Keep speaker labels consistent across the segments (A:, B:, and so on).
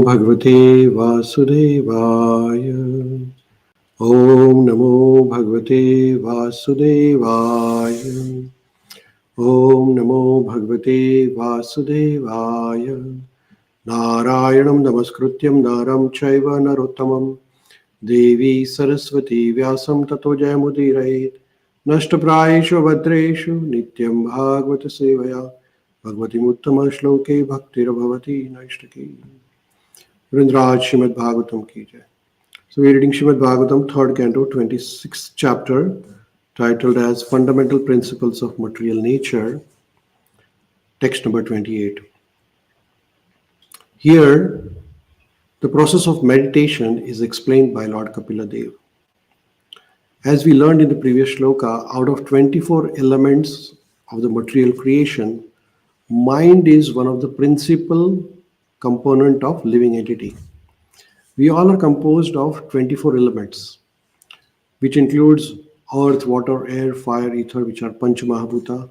A: Bhagavate Vasudevaya. Om Namo Bhagavate Vasudevaya. Om Namo Bhagavate Vasudevaya. Narayanam Namaskrutyam Naram Chaiva Narottamam Devi Saraswati Vyasam Tato Jayamudirayet Nashtaprayeshu Bhadreshu Nityam Bhagavata Sevaya Bhagavati Uttama Shloke Bhaktir Bhavati Naishtaki. Vrindraj Srimad Bhagavatam ki jai. So we are reading Srimad Bhagavatam, 3rd Canto, 26th chapter, titled as Fundamental Principles of Material Nature, text number 28. Here, the process of meditation is explained by Lord Kapila Dev. As we learned in the previous shloka, out of 24 elements of the material creation, mind is one of the principal component of living entity. We all are composed of 24 elements, which includes earth, water, air, fire, ether, which are Panch Mahabhuta,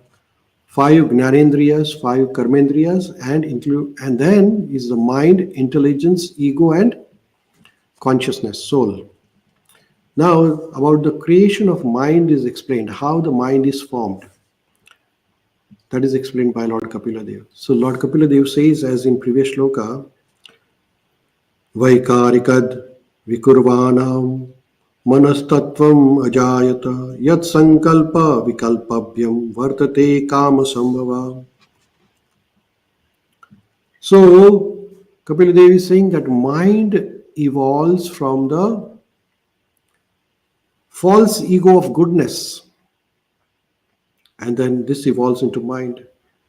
A: 5 Gnanendriyas, 5 Karmendriyas, and then is the mind, intelligence, ego, and consciousness, soul. Now, about the creation of mind is explained, how the mind is formed. That is explained by Lord Kapila Dev. So Lord Kapila Dev says, as in previous shloka, Vaikarikad Vikurvanam Manastatvam Ajayata Yat Sankalpa Vikalpabhyam Vartate Kama Sambhava. So Kapila Dev is saying that mind evolves from the false ego of goodness, and then this evolves into mind.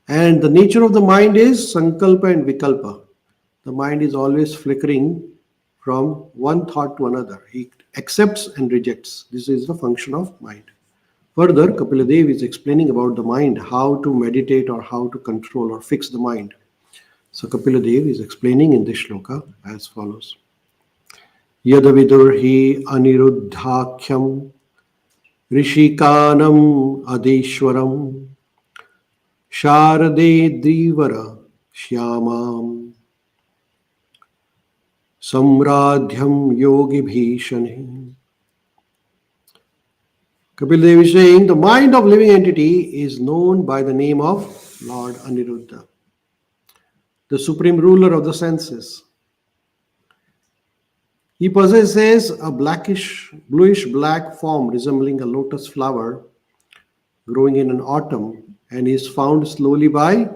A: And the nature of the mind is Sankalpa and Vikalpa. The mind is always flickering from one thought to another. He accepts and rejects. This is the function of mind. Further, Kapila Dev is explaining about the mind, how to meditate or how to control or fix the mind. So Kapila Dev is explaining in this shloka as follows. Yadavidurhi Aniruddhakyam Rishikanam Adishwaram Sharade Drivara Shyamam Samradhyam Yogi Bhishani. Kapila Dev is saying the mind of living entity is known by the name of Lord Aniruddha, the supreme ruler of the senses. He possesses a bluish black form resembling a lotus flower growing in an autumn and is found slowly by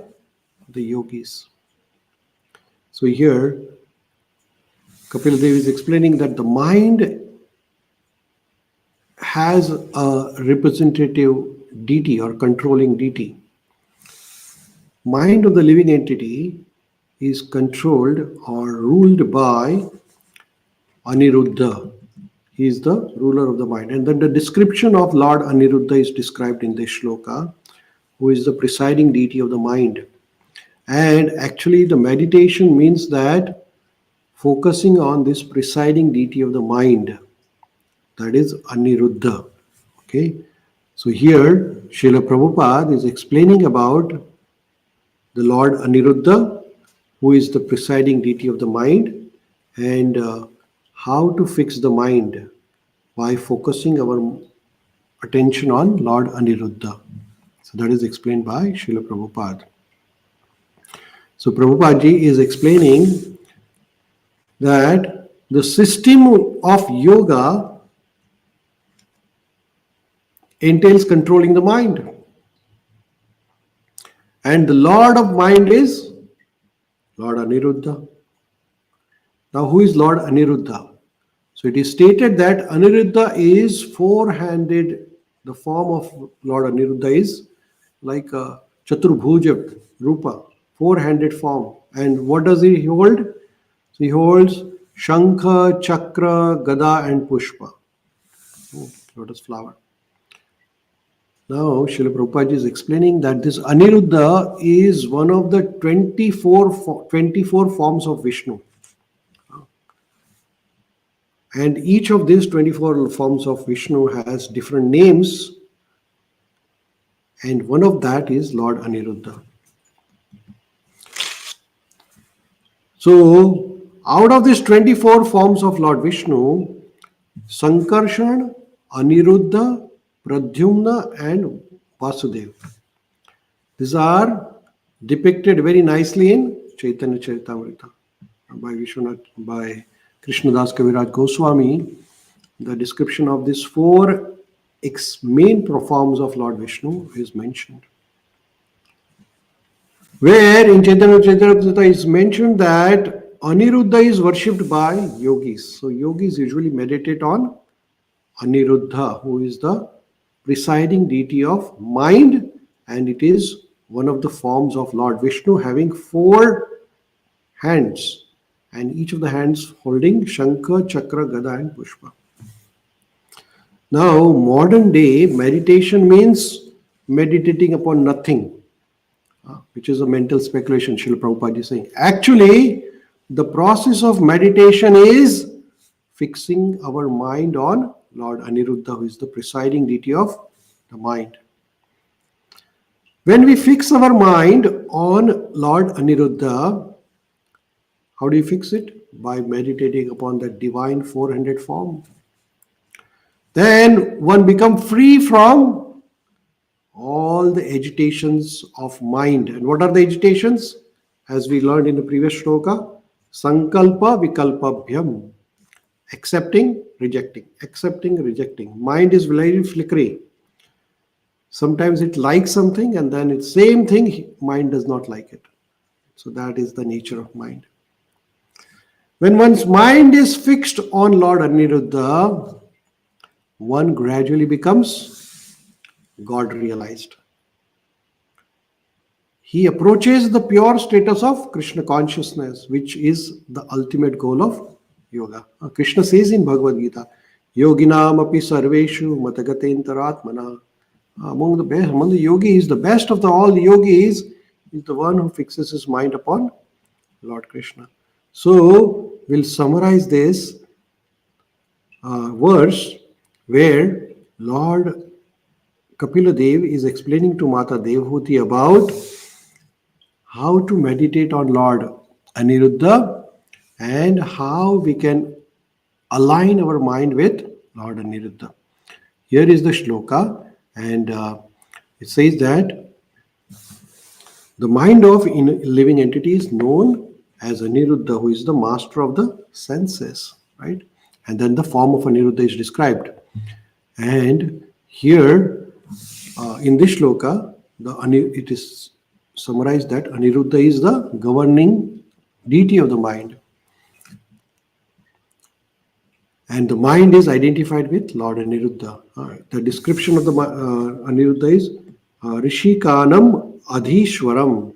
A: the yogis. So here, Kapila Dev is explaining that the mind has a representative deity or controlling deity. Mind of the living entity is controlled or ruled by Aniruddha. He is the ruler of the mind. And then the description of Lord Aniruddha is described in this shloka, who is the presiding deity of the mind. And actually the meditation means that focusing on this presiding deity of the mind, that is Aniruddha. Okay. So here Srila Prabhupada is explaining about the Lord Aniruddha, who is the presiding deity of the mind, and how to fix the mind by focusing our attention on Lord Aniruddha. So that is explained by Srila Prabhupada. So Prabhupada ji is explaining that the system of yoga entails controlling the mind. And the Lord of mind is Lord Aniruddha. Now who is Lord Aniruddha? So it is stated that Aniruddha is four-handed. The form of Lord Aniruddha is like a Chaturbhuja Rupa, four-handed form. And what does he hold? So he holds Shankha, Chakra, Gada and Pushpa. Lotus flower. Now Srila Prabhupada is explaining that this Aniruddha is one of the 24 forms of Vishnu. And each of these 24 forms of Vishnu has different names, and one of that is Lord Aniruddha. So out of these 24 forms of Lord Vishnu, Sankarshan, Aniruddha, Pradyumna, and Vasudev. These are depicted very nicely in Chaitanya Charitamrita by Vishwanath, by Krishnadas Kaviraj Goswami. The description of these four main forms of Lord Vishnu is mentioned. Where in Chaitanya Charitamrita is mentioned that Aniruddha is worshipped by yogis. So yogis usually meditate on Aniruddha, who is the presiding deity of mind, and it is one of the forms of Lord Vishnu, having four hands, and each of the hands holding Shankha, Chakra, Gada, and Pushpa. Now, modern day meditation means meditating upon nothing, which is a mental speculation, Srila Prabhupada is saying. Actually, the process of meditation is fixing our mind on Lord Aniruddha, who is the presiding deity of the mind. When we fix our mind on Lord Aniruddha, how do you fix it? By meditating upon that divine four-handed form. Then one becomes free from all the agitations of mind. And what are the agitations? As we learned in the previous shloka, Sankalpa Vikalpabhyam. Accepting, rejecting, accepting, rejecting. Mind is very flickery. Sometimes it likes something and then it's same thing, mind does not like it. So that is the nature of mind. When one's mind is fixed on Lord Aniruddha, one gradually becomes God realized. He approaches the pure status of Krishna consciousness, which is the ultimate goal of yoga. Krishna says in Bhagavad Gita, Yoginam api sarveshu matagatentaratmana. Among the yogis, the best of all the yogis is the one who fixes his mind upon Lord Krishna. So we'll summarize this verse where Lord Kapila Dev is explaining to Mata Devhuti about how to meditate on Lord Aniruddha and how we can align our mind with Lord Aniruddha. Here is the shloka, and it says that the mind of living entity is known as Aniruddha, who is the master of the senses, right? And then the form of Aniruddha is described. And here in this shloka, it is summarized that Aniruddha is the governing deity of the mind. And the mind is identified with Lord Aniruddha. The description of the Aniruddha is Rishikanam Adhishwaram,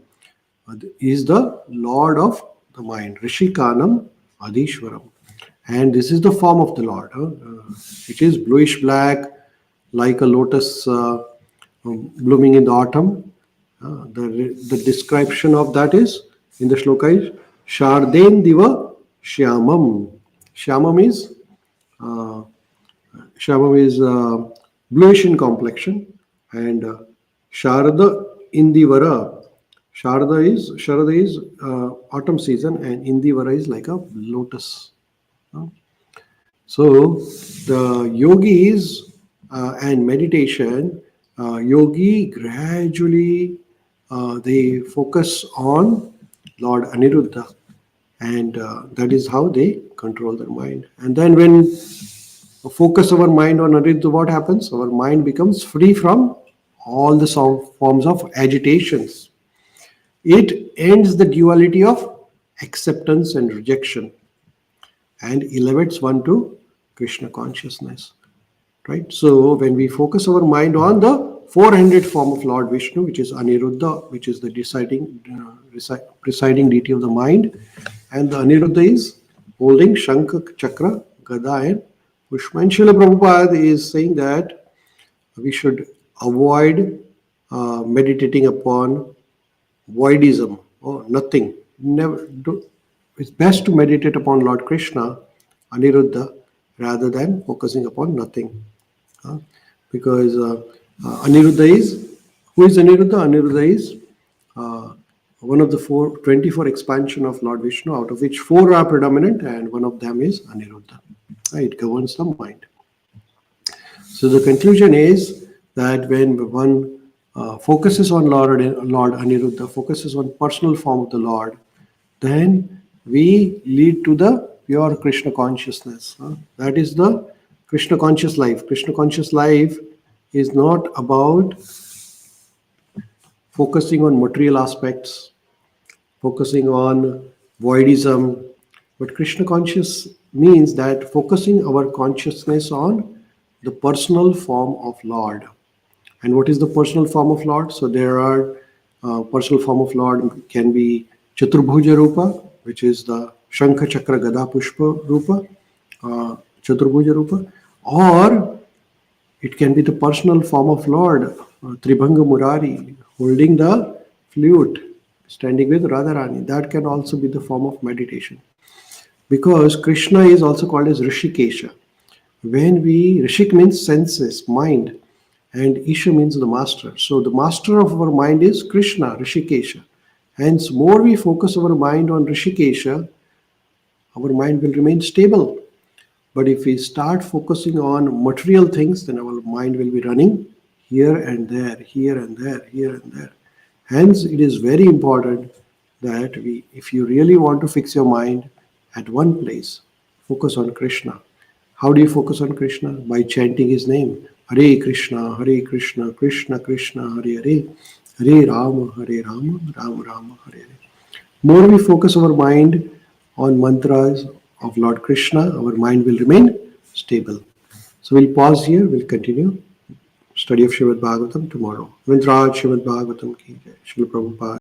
A: is the Lord of the mind. Rishikanam Adhishwaram. And this is the form of the Lord. It is bluish black, like a lotus blooming in the autumn. The description of that is, in the shloka is, Sharden Diva Shyamam. Shyamam is bluish in complexion, and Sharada Indivara. Sharada is autumn season, and Indivara is like a lotus. So the yogis and meditation, yogi gradually they focus on Lord Aniruddha, and that is how they control their mind. And then when we focus our mind on Aniruddha, what happens? Our mind becomes free from all the forms of agitations. It ends the duality of acceptance and rejection and elevates one to Krishna consciousness. Right? So when we focus our mind on the four-handed form of Lord Vishnu, which is Aniruddha, which is the presiding deity of the mind, and the Aniruddha is holding Shankha, Chakra, Gada, and Pushpa. And Srila Prabhupada is saying that we should avoid meditating upon voidism or nothing. It's best to meditate upon Lord Krishna, Aniruddha, rather than focusing upon nothing. Because Aniruddha is, who is Aniruddha? Aniruddha is one of the 24 expansion of Lord Vishnu, out of which 4 are predominant, and one of them is Aniruddha. It governs the mind. So the conclusion is that when one focuses on Lord Aniruddha, focuses on personal form of the Lord, then we lead to the pure Krishna consciousness. That is the Krishna conscious life. Krishna conscious life is not about focusing on material aspects, focusing on voidism, but Krishna conscious means that focusing our consciousness on the personal form of Lord. And what is the personal form of Lord? So there are personal form of Lord can be Chaturbhuja Rupa, which is the Shankha Chakra Gada Pushpa Rupa, Chaturbhuja Rupa, or it can be the personal form of Lord, Tribhanga Murari, holding the flute, standing with Radharani. That can also be the form of meditation. Because Krishna is also called as Rishikesha. Rishik means senses, mind, and Isha means the master. So the master of our mind is Krishna, Rishikesha. Hence, more we focus our mind on Rishikesha, our mind will remain stable. But if we start focusing on material things, then our mind will be running here and there, here and there, here and there. Hence, it is very important that if you really want to fix your mind at one place, focus on Krishna. How do you focus on Krishna? By chanting his name. Hare Krishna, Krishna Krishna, Hare Hare, Hare Rama, Rama Rama, Hare Hare. More we focus our mind on mantras of Lord Krishna, our mind will remain stable. So we'll pause here, we'll continue study of Srimad Bhagavatam tomorrow. Vindraj Srimad Bhagavatam ki jai. Srila Prabhupada.